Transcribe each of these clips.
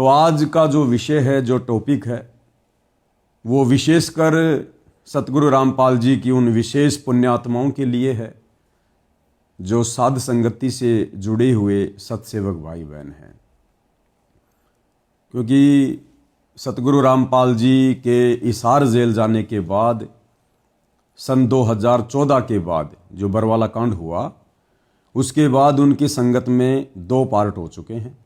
तो आज का जो विषय है, जो टॉपिक है, वो विशेषकर सतगुरु रामपाल जी की उन विशेष पुण्यात्माओं के लिए है जो साध संगति से जुड़े हुए सत्सेवक भाई बहन हैं। क्योंकि सतगुरु रामपाल जी के इसार जेल जाने के बाद सन 2014 के बाद जो बरवाला कांड हुआ, उसके बाद उनकी संगत में 2 पार्ट हो चुके हैं।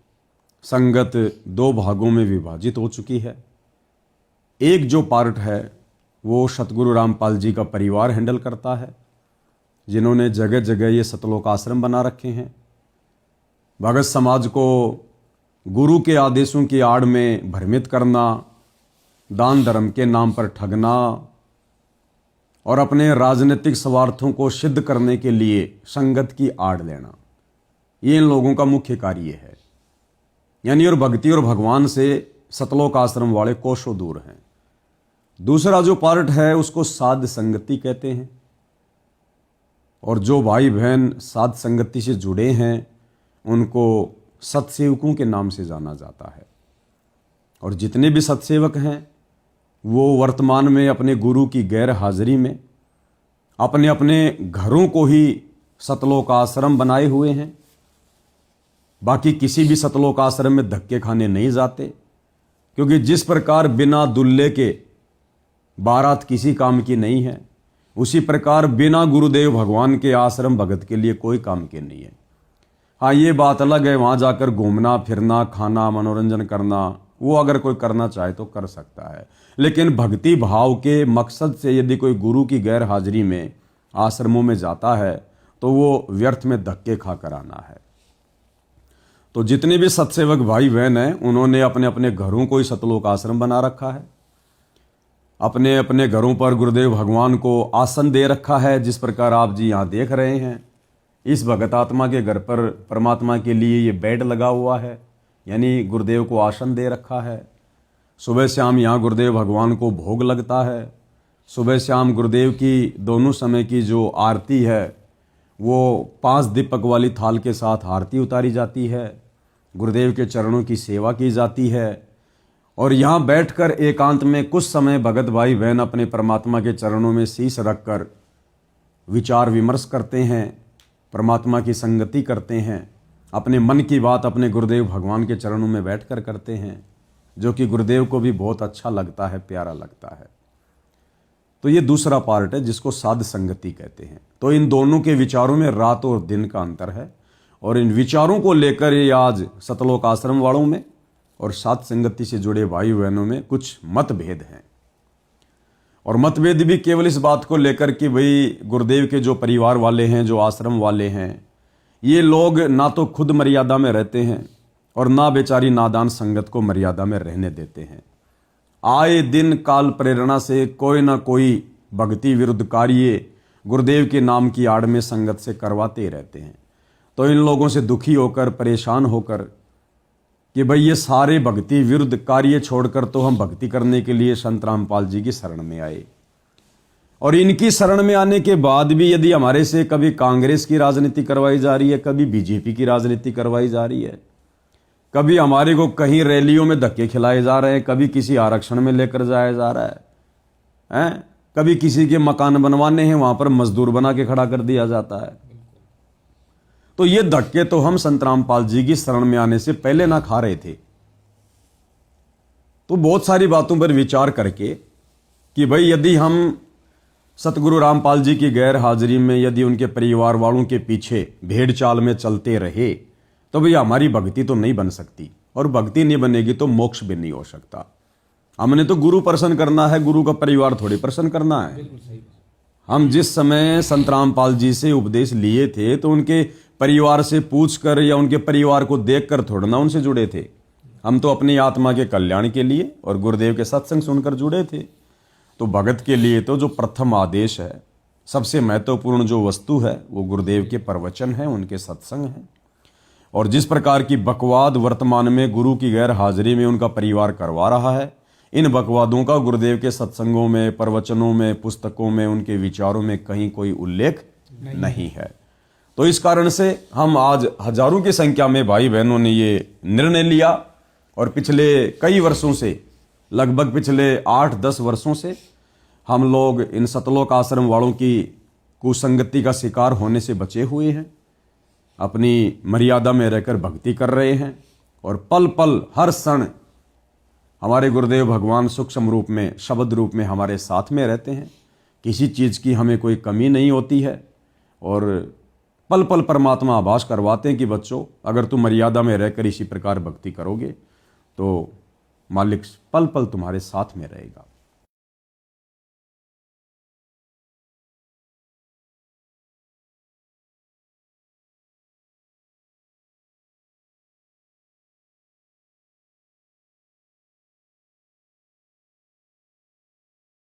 संगत 2 भागों में विभाजित हो चुकी है। एक जो पार्ट है वो सतगुरु रामपाल जी का परिवार हैंडल करता है, जिन्होंने जगह जगह ये सतलोक आश्रम बना रखे हैं। भगत समाज को गुरु के आदेशों की आड़ में भ्रमित करना, दान धर्म के नाम पर ठगना और अपने राजनीतिक स्वार्थों को सिद्ध करने के लिए संगत की आड़ लेना, ये इन लोगों का मुख्य कार्य है। यानी और भक्ति और भगवान से सतलोक आश्रम वाले कोसों दूर हैं। दूसरा जो पार्ट है उसको साध संगति कहते हैं, और जो भाई बहन साध संगति से जुड़े हैं उनको सत्सेवकों के नाम से जाना जाता है। और जितने भी सत्सेवक हैं वो वर्तमान में अपने गुरु की गैर हाजिरी में अपने अपने घरों को ही सतलोक आश्रम बनाए हुए हैं। बाकी किसी भी सतलोक आश्रम में धक्के खाने नहीं जाते, क्योंकि जिस प्रकार बिना दुल्हे के बारात किसी काम की नहीं है, उसी प्रकार बिना गुरुदेव भगवान के आश्रम भगत के लिए कोई काम के नहीं है। हाँ, ये बात अलग है, वहाँ जाकर घूमना फिरना, खाना, मनोरंजन करना, वो अगर कोई करना चाहे तो कर सकता है। लेकिन भक्ति भाव के मकसद से यदि कोई गुरु की गैर हाजिरी में आश्रमों में जाता है तो वो व्यर्थ में धक्के खा कर आना है। तो जितने भी सत्सेवक भाई बहन हैं उन्होंने अपने अपने घरों को ही सतलोक आश्रम बना रखा है। अपने अपने घरों पर गुरुदेव भगवान को आसन दे रखा है। जिस प्रकार आप जी यहाँ देख रहे हैं, इस भगत आत्मा के घर पर परमात्मा के लिए ये बेड लगा हुआ है, यानी गुरुदेव को आसन दे रखा है। सुबह शाम यहाँ गुरुदेव भगवान को भोग लगता है। सुबह शाम गुरुदेव की दोनों समय की जो आरती है वो 5 दीपक वाली थाल के साथ आरती उतारी जाती है। गुरुदेव के चरणों की सेवा की जाती है। और यहाँ बैठकर एकांत में कुछ समय भगत भाई बहन अपने परमात्मा के चरणों में शीश रखकर विचार विमर्श करते हैं, परमात्मा की संगति करते हैं, अपने मन की बात अपने गुरुदेव भगवान के चरणों में बैठकर करते हैं, जो कि गुरुदेव को भी बहुत अच्छा लगता है, प्यारा लगता है। तो ये दूसरा पार्ट है जिसको साध संगति कहते हैं। तो इन दोनों के विचारों में रात और दिन का अंतर है, और इन विचारों को लेकर ये आज सतलोक आश्रम वालों में और साध संगति से जुड़े भाई बहनों में कुछ मतभेद हैं। और मतभेद भी केवल इस बात को लेकर कि भाई गुरुदेव के जो परिवार वाले हैं, जो आश्रम वाले हैं, ये लोग ना तो खुद मर्यादा में रहते हैं और ना बेचारी नादान संगत को मर्यादा में रहने देते हैं। आए दिन काल प्रेरणा से कोई ना कोई भक्ति विरुद्ध कार्य गुरुदेव के नाम की आड़ में संगत से करवाते रहते हैं। तो इन लोगों से दुखी होकर, परेशान होकर कि भाई ये सारे भक्ति विरुद्ध कार्य छोड़कर तो हम भक्ति करने के लिए संत रामपाल जी की शरण में आए। और इनकी शरण में आने के बाद भी यदि हमारे से कभी कांग्रेस की राजनीति करवाई जा रही है, कभी बीजेपी की राजनीति करवाई जा रही है, कभी हमारे को कहीं रैलियों में धक्के खिलाए जा रहे हैं, कभी किसी आरक्षण में लेकर जाया जा रहा है, कभी किसी के मकान बनवाने हैं वहां पर मजदूर बना के खड़ा कर दिया जाता है। तो ये धक्के तो हम संत रामपाल जी की शरण में आने से पहले ना खा रहे थे। तो बहुत सारी बातों पर विचार करके कि भाई यदि हम सतगुरु रामपाल जी की गैर हाजिरी में यदि उनके परिवार वालों के पीछे भेड़ चाल में चलते रहे तो भैया हमारी भक्ति तो नहीं बन सकती, और भक्ति नहीं बनेगी तो मोक्ष भी नहीं हो सकता। हमने तो गुरु प्रसन्न करना है, गुरु का परिवार थोड़ी प्रसन्न करना है। हम जिस समय संत रामपाल जी से उपदेश लिए थे तो उनके परिवार से पूछकर या उनके परिवार को देखकर थोड़ा ना उनसे जुड़े थे। हम तो अपनी आत्मा के कल्याण के लिए और गुरुदेव के सत्संग सुनकर जुड़े थे। तो भगत के लिए तो जो प्रथम आदेश है, सबसे महत्वपूर्ण जो वस्तु है वो गुरुदेव के प्रवचन है, उनके सत्संग हैं। और जिस प्रकार की बकवाद वर्तमान में गुरु की गैर हाजिरी में उनका परिवार करवा रहा है, इन बकवादों का गुरुदेव के सत्संगों में, प्रवचनों में, पुस्तकों में, उनके विचारों में कहीं कोई उल्लेख नहीं है। तो इस कारण से हम आज हजारों की संख्या में भाई बहनों ने ये निर्णय लिया और पिछले कई वर्षों से, लगभग पिछले 8-10 वर्षों से हम लोग इन सतलोक आश्रम वालों की कुसंगति का शिकार होने से बचे हुए हैं, अपनी मर्यादा में रहकर भक्ति कर रहे हैं और पल पल हर क्षण हमारे गुरुदेव भगवान सूक्ष्म रूप में, शब्द रूप में हमारे साथ में रहते हैं। किसी चीज़ की हमें कोई कमी नहीं होती है और पल पल परमात्मा आभास करवाते हैं कि बच्चों, अगर तुम मर्यादा में रहकर इसी प्रकार भक्ति करोगे तो मालिक पल पल तुम्हारे साथ में रहेगा।